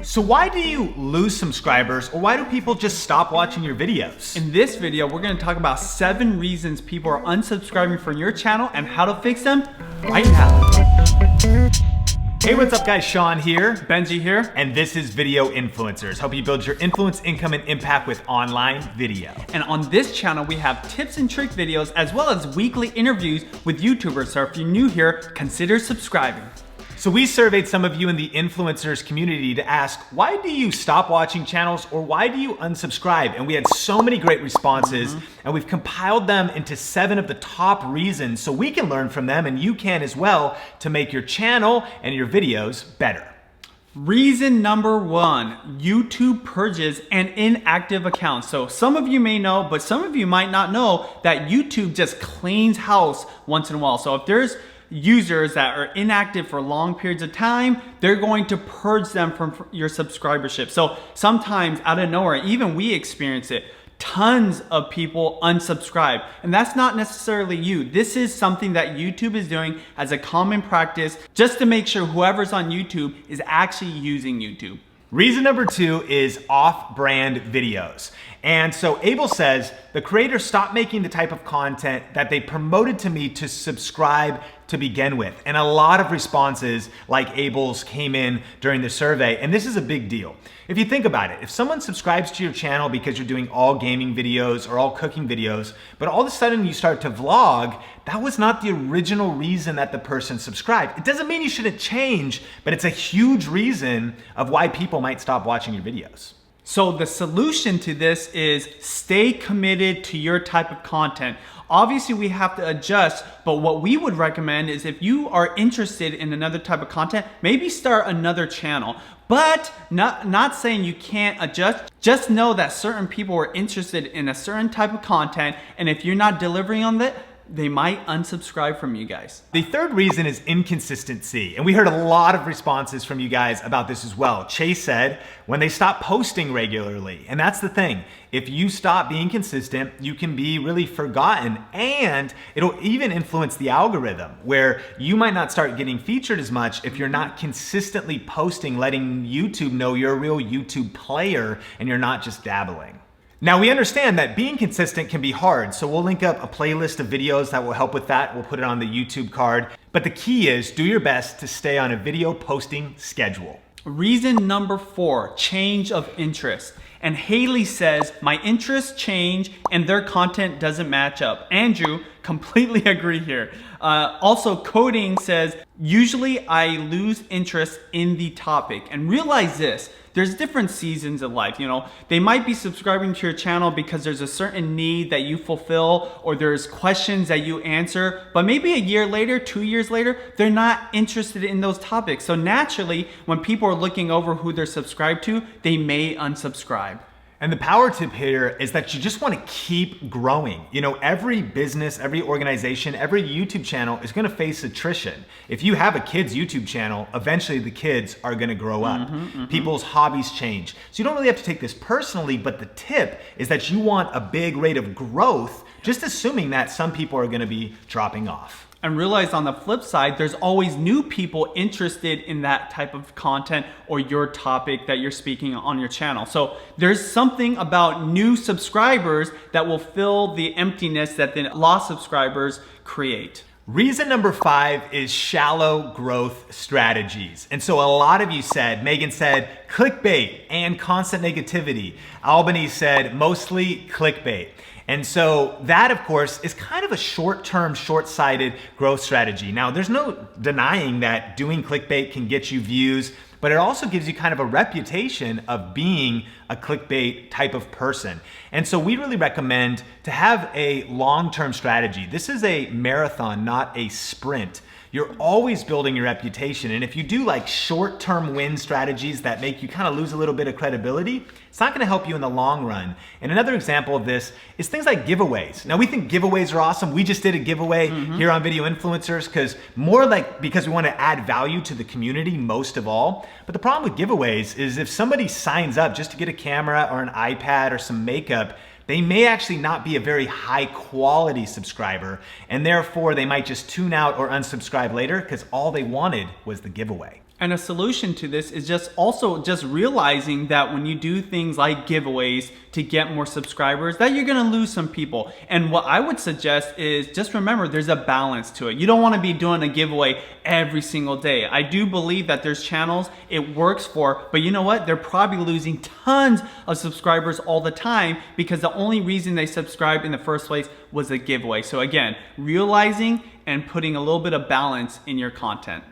So why do you lose subscribers, or why do people just stop watching your videos? In this video, we're gonna talk about 7 reasons people are unsubscribing from your channel and how to fix them right now. Hey, what's up guys? Sean here. Benji here. And this is Video Influencers. Help you build your influence, income, and impact with online video. And on this channel, we have tips and trick videos as well as weekly interviews with YouTubers. So if you're new here, consider subscribing. So we surveyed some of you in the influencers community to ask, why do you stop watching channels, or why do you unsubscribe? And we had so many great responses, and we've compiled them into 7 of the top reasons so we can learn from them, and you can as well, to make your channel and your videos better. Reason number 1, YouTube purges and inactive accounts. So some of you may know, but some of you might not know that YouTube just cleans house once in a while. So if there's users that are inactive for long periods of time, they're going to purge them from your subscribership. So sometimes out of nowhere, even we experience it, tons of people unsubscribe. And that's not necessarily you. This is something that YouTube is doing as a common practice just to make sure whoever's on YouTube is actually using YouTube. Reason number 2 is off-brand videos. And so Abel says, the creators stopped making the type of content that they promoted to me to subscribe to begin with. And a lot of responses like Abel's came in during the survey, and this is a big deal. If you think about it, if someone subscribes to your channel because you're doing all gaming videos or all cooking videos, but all of a sudden you start to vlog, that was not the original reason that the person subscribed. It doesn't mean you shouldn't change, but it's a huge reason of why people might stop watching your videos. So the solution to this is stay committed to your type of content. Obviously we have to adjust, but what we would recommend is if you are interested in another type of content, maybe start another channel. But not saying you can't adjust, just know that certain people are interested in a certain type of content, and if you're not delivering on that, they might unsubscribe from you guys. The third reason is inconsistency. And we heard a lot of responses from you guys about this as well. Chase said, when they stop posting regularly. And that's the thing. If you stop being consistent, you can be really forgotten, and it'll even influence the algorithm where you might not start getting featured as much if you're not consistently posting, letting YouTube know you're a real YouTube player and you're not just dabbling. Now we understand that being consistent can be hard, so we'll link up a playlist of videos that will help with that. We'll put it on the YouTube card. But the key is do your best to stay on a video posting schedule. Reason number 4, change of interest. And Haley says, my interests change and their content doesn't match up. Andrew, completely agree here. Also, Coding says, usually I lose interest in the topic. And realize this, there's different seasons of life. You know, they might be subscribing to your channel because there's a certain need that you fulfill, or there's questions that you answer, but maybe a year later, 2 years later, they're not interested in those topics. So naturally, when people are looking over who they're subscribed to, they may unsubscribe. And the power tip here is that you just want to keep growing. You know, every business, every organization, every YouTube channel is going to face attrition. If you have a kid's YouTube channel, eventually the kids are going to grow up. People's hobbies change. So you don't really have to take this personally, but the tip is that you want a big rate of growth, just assuming that some people are going to be dropping off. And realize on the flip side, there's always new people interested in that type of content or your topic that you're speaking on your channel. So there's something about new subscribers that will fill the emptiness that the lost subscribers create. Reason number 5 is shallow growth strategies. And so a lot of you said, Megan said, clickbait and constant negativity. Albany said, mostly clickbait. And so that, of course, is kind of a short-term, short-sighted growth strategy. Now, there's no denying that doing clickbait can get you views, but it also gives you kind of a reputation of being a clickbait type of person. And so we really recommend to have a long-term strategy. This is a marathon, not a sprint. You're always building your reputation. And if you do like short-term win strategies that make you kind of lose a little bit of credibility, it's not gonna help you in the long run. And another example of this is things like giveaways. Now we think giveaways are awesome. We just did a giveaway here on Video Influencers because we wanna add value to the community most of all. But the problem with giveaways is if somebody signs up just to get a camera or an iPad or some makeup, they may actually not be a very high quality subscriber, and therefore they might just tune out or unsubscribe later because all they wanted was the giveaway. And a solution to this is just realizing that when you do things like giveaways to get more subscribers, that you're gonna lose some people. And what I would suggest is just remember there's a balance to it. You don't wanna be doing a giveaway every single day. I do believe that there's channels it works for, but you know what? They're probably losing tons of subscribers all the time because the only reason they subscribed in the first place was a giveaway. So again, realizing and putting a little bit of balance in your content.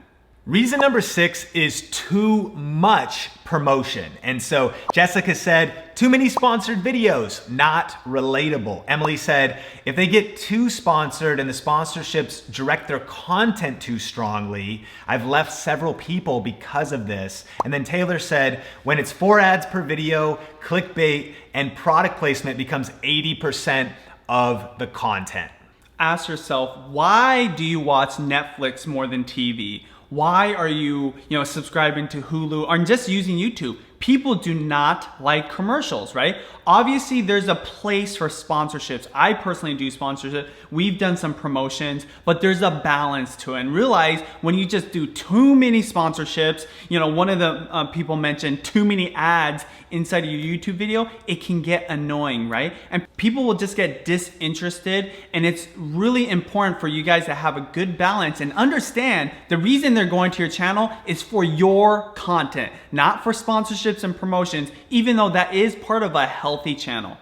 Reason number 6 is too much promotion. And so Jessica said, too many sponsored videos, not relatable. Emily said, if they get too sponsored and the sponsorships direct their content too strongly, I've left several people because of this. And then Taylor said, when it's 4 ads per video, clickbait, and product placement becomes 80% of the content. Ask yourself, why do you watch Netflix more than TV? Why are you subscribing to Hulu or just using YouTube? People do not like commercials, right? Obviously, there's a place for sponsorships. I personally do sponsorship. We've done some promotions, but there's a balance to it. And realize when you just do too many sponsorships, one of the people mentioned too many ads inside of your YouTube video, it can get annoying, right? And people will just get disinterested. And it's really important for you guys to have a good balance and understand the reason they're going to your channel is for your content, not for sponsorships and promotions, even though that is part of a healthy channel.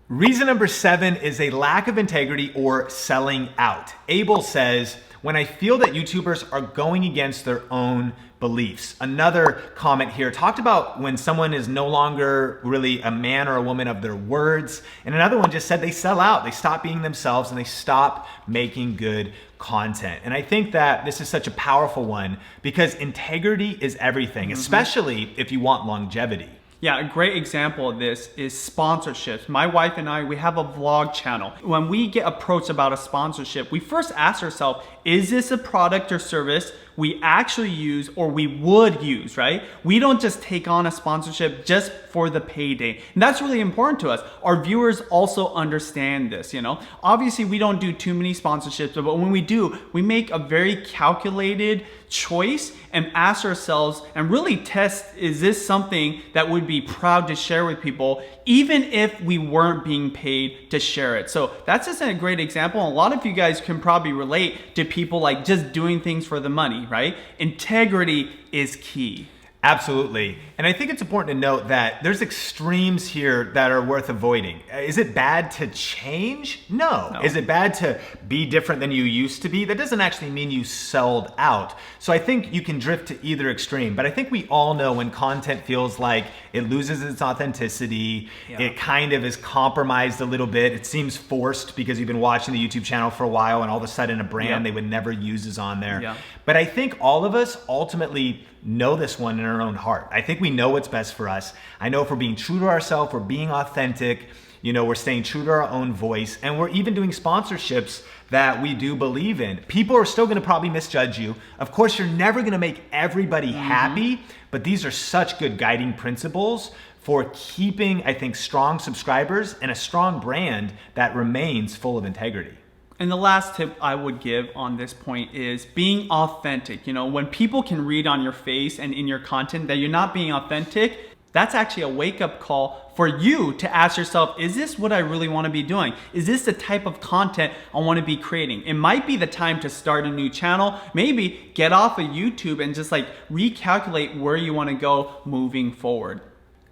Reason number 7 is a lack of integrity or selling out. Abel says, when I feel that YouTubers are going against their own beliefs. Another comment here talked about when someone is no longer really a man or a woman of their words. And another one just said they sell out, they stop being themselves, and they stop making good content. And I think that this is such a powerful one because integrity is everything, especially if you want longevity. Yeah, a great example of this is sponsorships. My wife and I, we have a vlog channel. When we get approached about a sponsorship, we first ask ourselves, is this a product or service we actually use or we would use, right? We don't just take on a sponsorship just for the payday. And that's really important to us. Our viewers also understand this, Obviously, we don't do too many sponsorships, but when we do, we make a very calculated choice and ask ourselves and really test, is this something that would be proud to share with people, even if we weren't being paid to share it? So that's just a great example. A lot of you guys can probably relate to people like just doing things for the money, right? Integrity is key. Absolutely. And I think it's important to note that there's extremes here that are worth avoiding. Is it bad to change? No. Is it bad to be different than you used to be? That doesn't actually mean you sold out. So I think you can drift to either extreme, but I think we all know when content feels like it loses its authenticity, it kind of is compromised a little bit. It seems forced because you've been watching the YouTube channel for a while and all of a sudden a brand they would never use is on there. But I think all of us ultimately know this one in our own heart. I think we know what's best for us. I know if we're being true to ourselves, we're being authentic, we're staying true to our own voice, and we're even doing sponsorships that we do believe in. People are still gonna probably misjudge you. Of course, you're never gonna make everybody happy, but these are such good guiding principles for keeping, I think, strong subscribers and a strong brand that remains full of integrity. And the last tip I would give on this point is being authentic. When people can read on your face and in your content that you're not being authentic, that's actually a wake-up call for you to ask yourself, is this what I really want to be doing? Is this the type of content I want to be creating? It might be the time to start a new channel, maybe get off of YouTube and just recalculate where you want to go moving forward.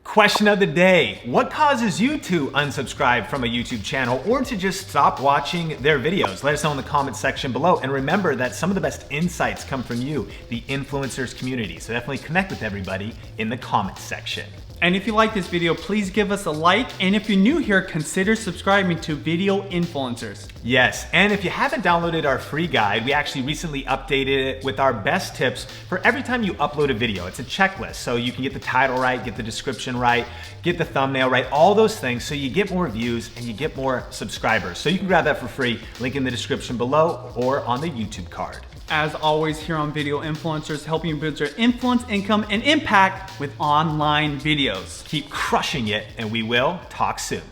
Question of the day. What causes you to unsubscribe from a YouTube channel or to just stop watching their videos? Let us know in the comments section below. And remember that some of the best insights come from you, the influencers community. So definitely connect with everybody in the comments section. And if you like this video, please give us a like. And if you're new here, consider subscribing to Video Influencers. Yes, and if you haven't downloaded our free guide, we actually recently updated it with our best tips for every time you upload a video. It's a checklist, so you can get the title right, get the description right, get the thumbnail right, all those things, so you get more views and you get more subscribers. So you can grab that for free, link in the description below or on the YouTube card. As always, here on Video Influencers, helping you build your influence, income, and impact with online videos. Keep crushing it, and we will talk soon.